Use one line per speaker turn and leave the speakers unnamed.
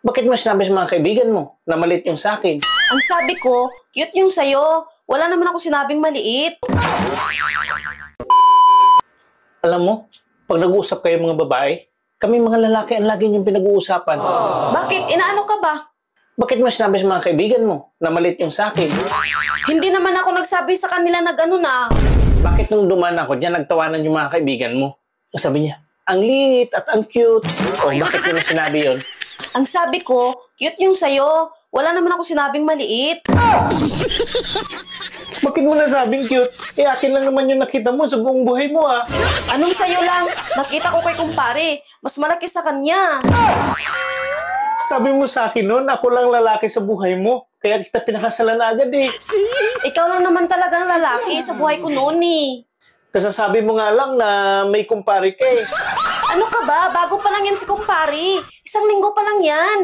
Bakit mo sinabi sa mga kaibigan mo na maliit yung sa akin?
Ang sabi ko, cute yung sayo. Wala naman ako sinabing maliit.
Alam mo, pag nag-uusap kayo mga babae, kami mga lalaki ang lagi niyong pinag-uusapan.
Bakit? Inaano ka ba?
Bakit mo sinabi sa mga kaibigan mo na maliit yung sa akin?
Hindi naman ako nagsabi sa kanila na gano'n na.
Bakit nung dumaan ako dyan, nagtawanan yung mga kaibigan mo? Sabi niya, ang liit at ang cute. O bakit mo na sinabi yun?
Ang sabi ko, cute yung sayo. Wala naman ako sinabing maliit.
Bakit mo nasabing cute? Eh, akin lang naman yung nakita mo sa buong buhay mo, ah.
Anong sayo lang? Nakita ko kay kumpare. Mas malaki sa kanya.
Sabi mo sa akin noon, ako lang lalaki sa buhay mo. Kaya kita pinakasalan agad, eh.
Ikaw lang naman talagang lalaki sa buhay ko noon eh.
Kasasabi mo nga lang na may kumpare ka, eh.
Ano ka ba? Bago pa lang yan si kumpare. 1 linggo pa lang yan.